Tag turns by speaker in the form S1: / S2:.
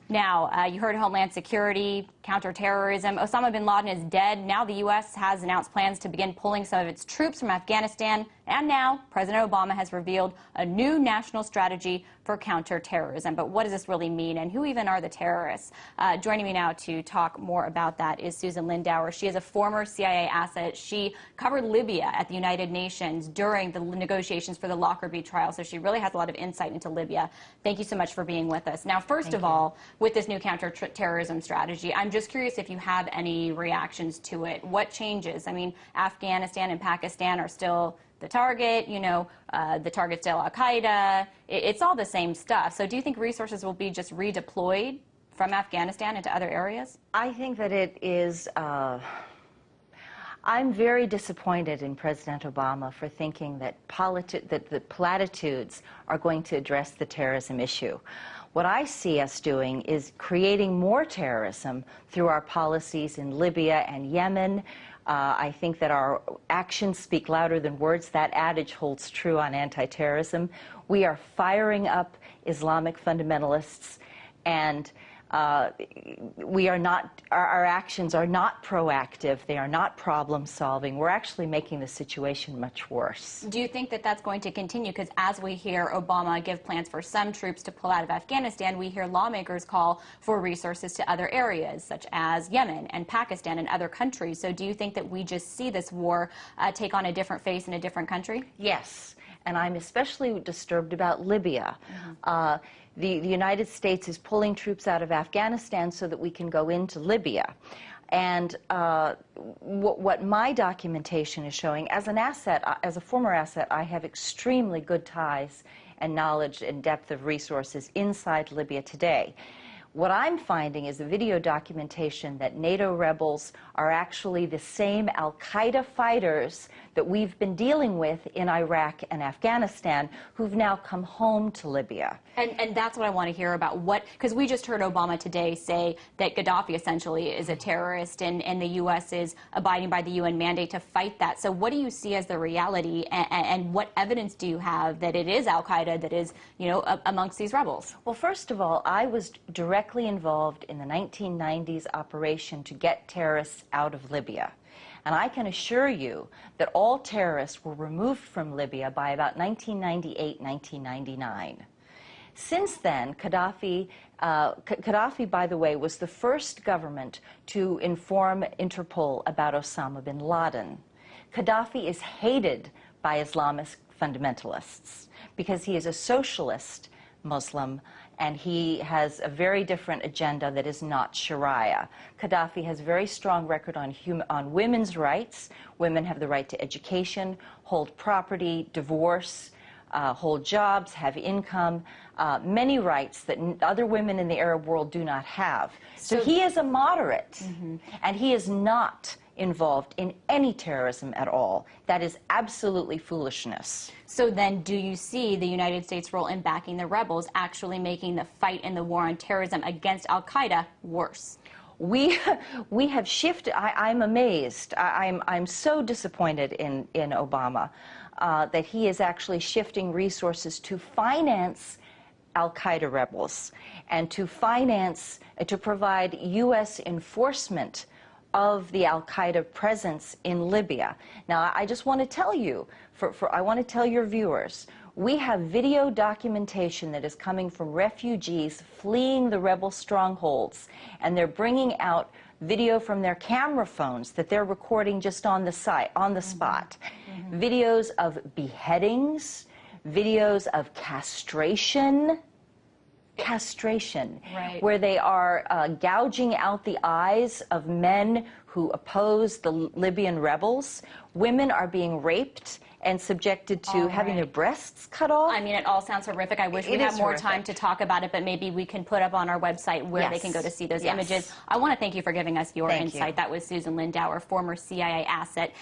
S1: Now, you heard Homeland Security, counterterrorism. Osama bin Laden is dead. Now the U.S. has announced plans to begin pulling some of its troops from Afghanistan. And now President Obama has revealed a new national strategy for counterterrorism. But what does this really mean, and who even are the terrorists? Joining me now to talk more about that is Susan Lindauer. She is a former CIA asset. She covered Libya at the United Nations during the negotiations for the Lockerbie trial, so she really has a lot of insight into Libya. Thank you so much for being with us. Now, first of all, with this new counterterrorism strategy, I'm just curious if you have any reactions to it. What changes? I mean, Afghanistan and Pakistan are still the target, the target's still al-Qaeda. It's all the same stuff. So do you think resources will be just redeployed from Afghanistan into other areas?
S2: I think that it is, I'm very disappointed in President Obama for thinking that the platitudes are going to address the terrorism issue. What I see us doing is creating more terrorism through our policies in Libya and Yemen. I think that our actions speak louder than words. That adage holds true on anti-terrorism. We are firing up Islamic fundamentalists, and our actions are not proactive. They are not problem solving. We're actually making the situation much worse.
S1: Do you think that that's going to continue? Because as we hear Obama give plans for some troops to pull out of Afghanistan, we hear lawmakers call for resources to other areas, such as Yemen and Pakistan and other countries. So do you think that we just see this war take on a different face in a different country?
S2: Yes, and I'm especially disturbed about Libya. The United States is pulling troops out of Afghanistan so that we can go into Libya. And what my documentation is showing, as an asset, as a former asset, I have extremely good ties and knowledge and depth of resources inside Libya today. What I'm finding is the video documentation that NATO rebels are actually the same al-Qaeda fighters that we've been dealing with in Iraq and Afghanistan, who've now come home to Libya.
S1: And that's what I want to hear about. Because we just heard Obama today say that Gaddafi essentially is a terrorist, and the U.S. is abiding by the UN mandate to fight that. So what do you see as the reality, and what evidence do you have that it is al-Qaeda that is, amongst these rebels?
S2: Well, first of all, I was directly involved in the 1990s operation to get terrorists out of Libya. And I can assure you that all terrorists were removed from Libya by about 1998, 1999. Since then, Gaddafi, by the way, was the first government to inform Interpol about Osama bin Laden. Gaddafi is hated by Islamist fundamentalists because he is a socialist Muslim, and he has a very different agenda that is not Sharia. Gaddafi has a very strong record on women's rights. Women have the right to education, hold property, divorce, hold jobs, have income, many rights that other women in the Arab world do not have. So he is a moderate, and he is not involved in any terrorism at all. That is absolutely foolishness.
S1: So then do you see the United States' role in backing the rebels actually making the fight in the war on terrorism against al-Qaeda worse?
S2: We have shifted. I'm amazed. I'm so disappointed in Obama that he is actually shifting resources to finance al-Qaeda rebels and to provide U.S. enforcement of the al-Qaeda presence in Libya. Now, I just want to tell you, I want to tell your viewers, we have video documentation that is coming from refugees fleeing the rebel strongholds, and they're bringing out video from their camera phones that they're recording just on the spot. Videos of beheadings, videos of castration,
S1: right,
S2: where they are gouging out the eyes of men who oppose the Libyan rebels. Women are being raped and subjected to having their breasts cut off.
S1: I mean, it all sounds horrific. I wish we had more time to talk about it, but maybe we can put up on our website where they can go to see those images. I want to thank you for giving us your insight. That was Susan Lindauer, former CIA asset.